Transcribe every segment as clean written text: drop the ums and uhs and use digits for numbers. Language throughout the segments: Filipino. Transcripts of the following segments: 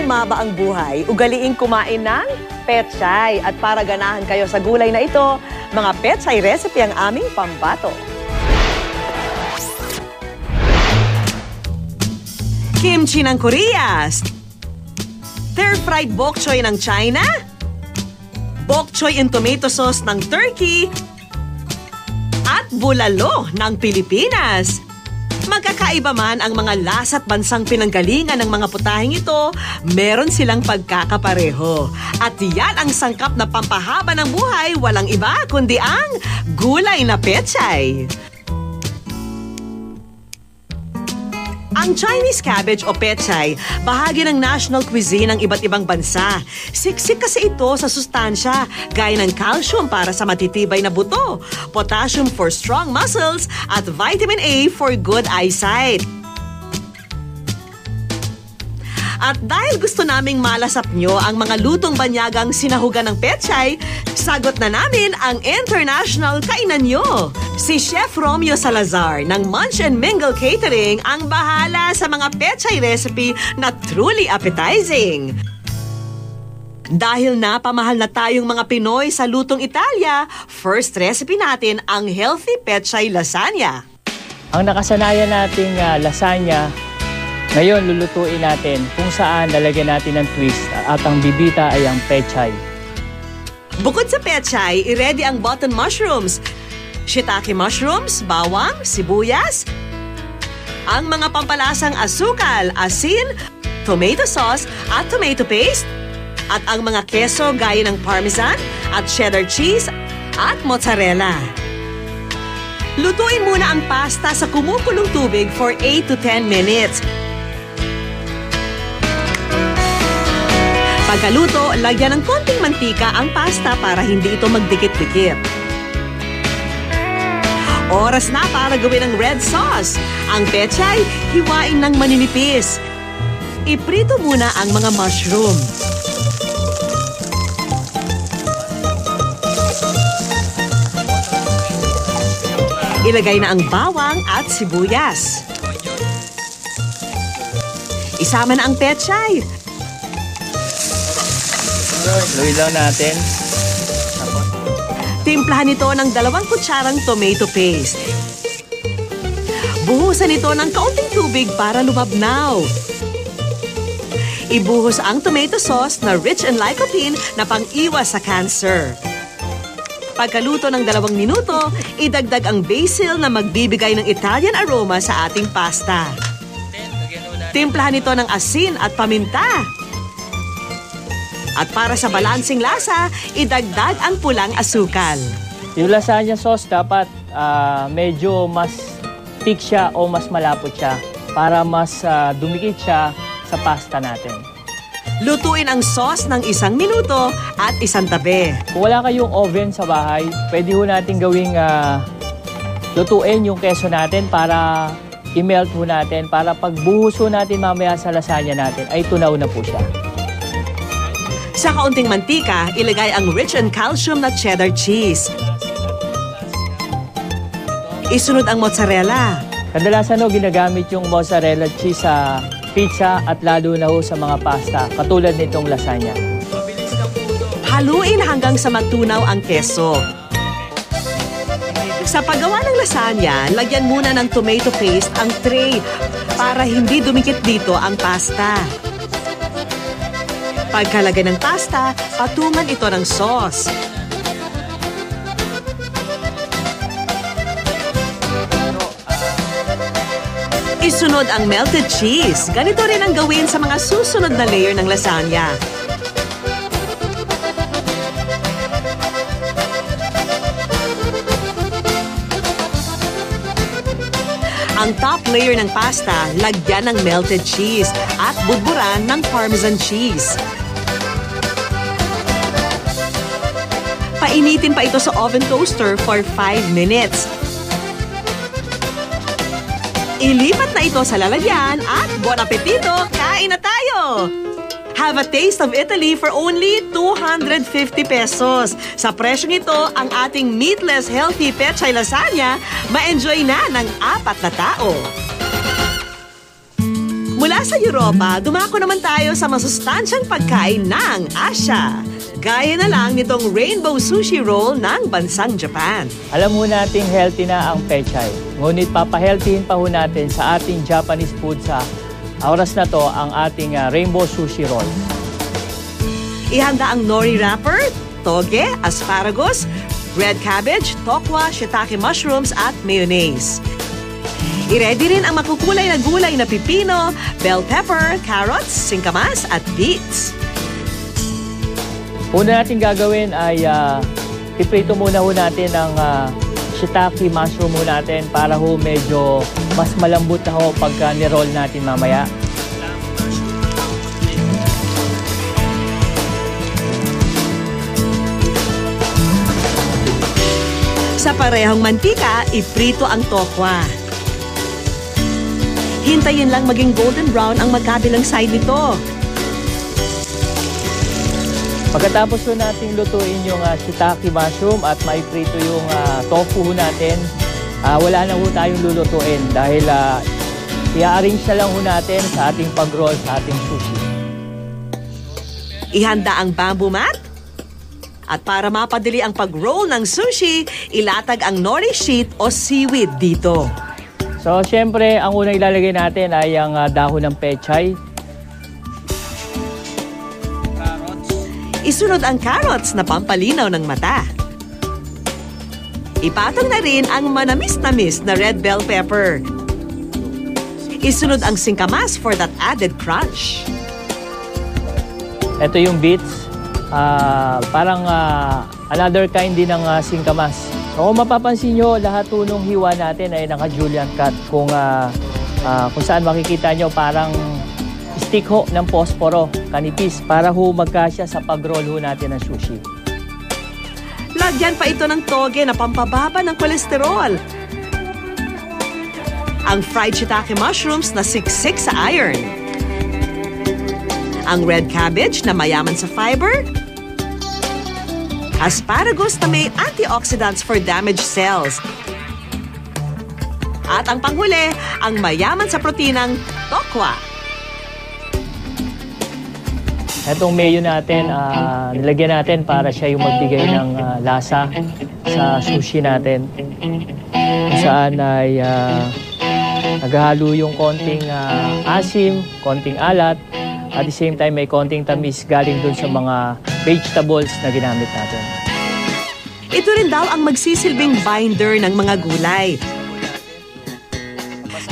humaba ang buhay, ugaliing kumain ng pechay. At para ganahan kayo sa gulay na ito, mga pechay recipe ang aming pambato. Kimchi ng Korea, stir-fried bok choy ng China, bok choy in tomato sauce ng Turkey, at bulalo ng Pilipinas. Magkakaiba man ang mga lasa't bansang pinanggalingan ng mga putahing ito, meron silang pagkakapareho. At yan ang sangkap na pampahaba ng buhay, walang iba kundi ang gulay na pechay. Ang Chinese cabbage o pechay, bahagi ng national cuisine ng iba't ibang bansa. Siksik kasi ito sa sustansya, gaya ng calcium para sa matitibay na buto, potassium for strong muscles, at vitamin A for good eyesight. At dahil gusto naming malasap nyo ang mga lutong banyagang sinahugan ng pechay, sagot na namin ang international kainan nyo. Si Chef Romeo Salazar ng Munch and Mingle Catering ang bahala sa mga pechay recipe na truly appetizing. Dahil napamahal na tayong mga Pinoy sa lutong Italia, first recipe natin ang healthy pechay lasagna. Ang nakasanayan nating lasagna, ngayon lulutuin natin kung saan lalagyan natin ng twist at ang bibita ay ang pechay. Bukod sa pechay, i-ready ang button mushrooms, shiitake mushrooms, bawang, sibuyas, ang mga pampalasang asukal, asin, tomato sauce at tomato paste, at ang mga keso gaya ng parmesan at cheddar cheese at mozzarella. Lutuin muna ang pasta sa kumukulong tubig for 8 to 10 minutes. Pagkaluto, lagyan ng konting mantika ang pasta para hindi ito magdikit-dikit. Oras na para gawin ang red sauce. Ang pechay, hiwain ng maninipis. Iprito muna ang mga mushroom. Ilagay na ang bawang at sibuyas. Isama na ang pechay. Luwi lang natin. Timplahan ito ng 2 kutsarang tomato paste. Buhusan ito ng kaunting tubig para lumabnaw. Ibuhos ang tomato sauce na rich in lycopene na pang-iwas sa cancer. Pagkaluto ng 2 minuto, idagdag ang basil na magbibigay ng Italian aroma sa ating pasta. Timplahan ito ng asin at paminta. At para sa balansing lasa, idagdag ang pulang asukal. Yung lasagna sauce dapat medyo mas thick siya o mas malapot siya para mas dumikit siya sa pasta natin. Lutuin ang sauce ng 1 minuto at 1 tabi. Kung wala kayong oven sa bahay, pwede ho natin gawing lutuin yung keso natin para i-melt ho natin para pagbuhos ho natin mamaya sa lasagna natin ay tunaw na po siya. Sa kaunting mantika, ilagay ang rich in calcium na cheddar cheese. Isunod ang mozzarella. Kadalasan ho, ginagamit yung mozzarella cheese sa pizza at lalo na ho sa mga pasta, katulad nitong lasagna. Haluin hanggang sa matunaw ang keso. Sa paggawa ng lasagna, lagyan muna ng tomato paste ang tray para hindi dumikit dito ang pasta. Pagkalagay ng pasta, patungan ito ng sauce. Isunod ang melted cheese. Ganito rin ang gawin sa mga susunod na layer ng lasagna. Ang top layer ng pasta, lagyan ng melted cheese at budburan ng parmesan cheese. Painitin pa ito sa oven toaster for 5 minutes. Ilipat na ito sa lalagyan at bon appetito! Kain na tayo! Have a taste of Italy for only 250 pesos. Sa presyong ito, ang ating meatless healthy pechay lasagna ma-enjoy na ng 4 na tao. Mula sa Europa, dumako naman tayo sa masustansyang pagkain ng Asia. Gaya na lang nitong rainbow sushi roll ng bansang Japan. Alam ho nating healthy na ang pechay. Ngunit papahealthyhin pa ho natin sa ating Japanese food sa oras na to ang ating rainbow sushi roll. Ihanda ang nori wrapper, toge, asparagus, red cabbage, tokwa, shiitake mushrooms at mayonnaise. I-ready rin ang makukulay na gulay na pipino, bell pepper, carrots, singkamas at beets. Una natin gagawin ay iprito muna ho natin ang shiitake mushroom ho natin para ho medyo mas malambot na ho pagka ni-roll natin mamaya. Sa parehong mantika, iprito ang tokwa. Hintayin lang maging golden brown ang magkabilang side nito. Pagkatapos ho natin lutuin yung shiitake mushroom at maiprito yung tofu ho natin, wala na ho tayong lulutuin dahil i-arrange na lang ho natin sa ating pag-roll sa ating sushi. Ihanda ang bamboo mat. At para mapadali ang pag-roll ng sushi, ilatag ang nori sheet o seaweed dito. So, syempre, ang unang ilalagay natin ay ang dahon ng pechay. Isunod ang carrots na pampalinaw ng mata. Ipatong na rin ang manamis-namis na red bell pepper. Isunod ang singkamas for that added crunch. Ito yung beets. Parang another kind din ng singkamas. So, kung mapapansin nyo, lahat nung hiwa natin ay naka-julienne cut. Kung saan makikita nyo parang stick ho ng posporo, kanipis, para ho magkasya sa pag-roll ho natin ng sushi. Lagyan pa ito ng toge na pampababa ng kolesterol. Ang fried shiitake mushrooms na siksik sa iron. Ang red cabbage na mayaman sa fiber. Asparagus na may antioxidants for damaged cells. At ang panghuli, ang mayaman sa proteinang tokwa. Itong mayo natin, nilagyan natin para siya yung magbigay ng lasa sa sushi natin. Kung saan ay naghahalo yung konting asim, konting alat, at the same time may konting tamis galing dun sa mga vegetables na ginamit natin. Ito rin daw ang magsisilbing binder ng mga gulay.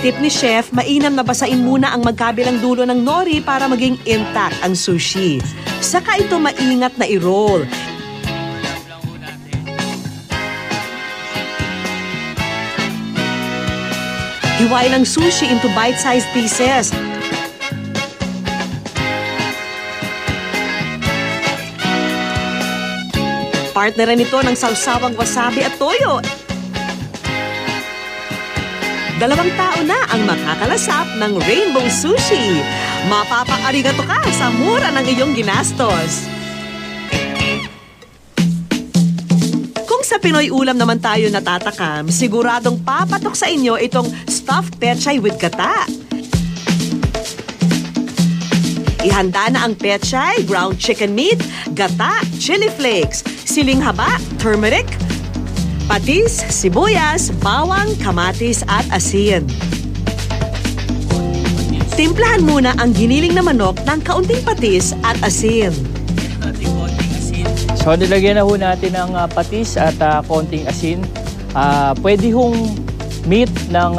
Tip ni Chef, mainam na basain muna ang magkabilang dulo ng nori para maging intact ang sushi. Saka ito maingat na i-roll. Hiwain ang sushi into bite-sized pieces. Partneran ito ng sawsawang wasabi at toyo. 2 tao na ang makakalasap ng rainbow sushi. Mapapa-arigato ka sa mura ng iyong ginastos. Kung sa Pinoy ulam naman tayo natatakam, siguradong papatok sa inyo itong stuffed pechay with gata. Ihanda na ang pechay, ground chicken meat, gata, chili flakes, siling haba, turmeric, patis, sibuyas, bawang, kamatis at asin. Timplahan muna ang giniling na manok ng kaunting patis at asin. So nilagyan na ho natin ng patis at konting asin. Pwede hong meat ng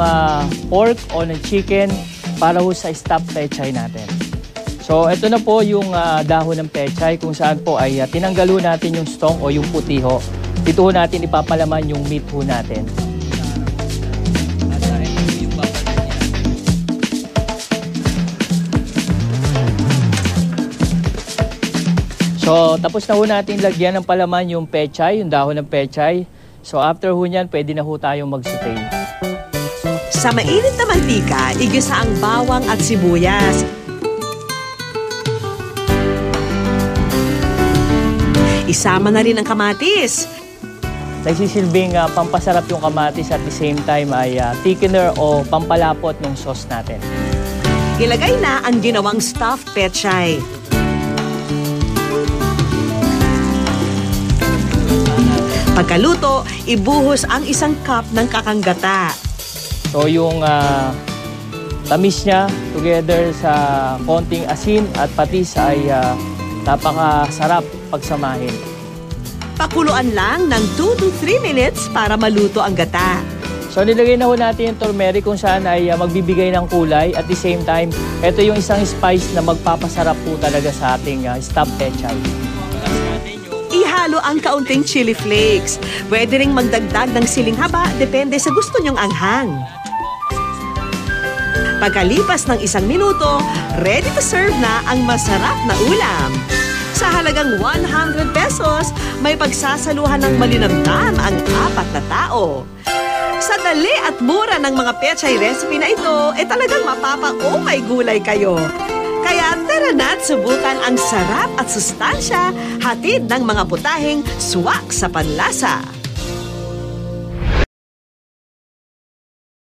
pork o ng chicken para ho sa stuffed pechay natin. So ito na po yung dahon ng pechay kung saan po ay tinanggal ho natin yung stalk o yung puti ho. Dito ho natin ipapalaman yung meat ho natin. So, tapos na ho natin lagyan ng palaman yung pechay, yung dahon ng pechay. So, after ho niyan, pwede na ho tayong mag-saute. Sa mainit na mantika, igisa ang bawang at sibuyas. Isama na rin ang kamatis. Nagsisilbing pampasarap yung kamatis at the same time ay thickener o pampalapot ng sauce natin. Ilagay na ang ginawang stuffed pechay. Pagkaluto, ibuhos ang isang cup ng kakanggata. So yung tamis niya together sa konting asin at patis ay napakasarap pagsamahin. Pakuluan lang ng 2 to 3 minutes para maluto ang gata. So nilagay na ho natin yung turmeric kung saan ay magbibigay ng kulay. At the same time, ito yung isang spice na magpapasarap po talaga sa ating stuffed pechay. Ihalo ang kaunting chili flakes. Pwede ring magdagdag ng siling haba, depende sa gusto nyong anghang. Pagkalipas ng 1 minuto, ready to serve na ang masarap na ulam. Sa halagang 100 pesos, may pagsasaluhan ng malinamnam ang 4 na tao. Sa dali at mura ng mga pechay recipe na ito, talagang mapapa-oh my gulay kayo. Kaya tara na't subukan ang sarap at sustansya hatid ng mga putaheng swak sa panlasa.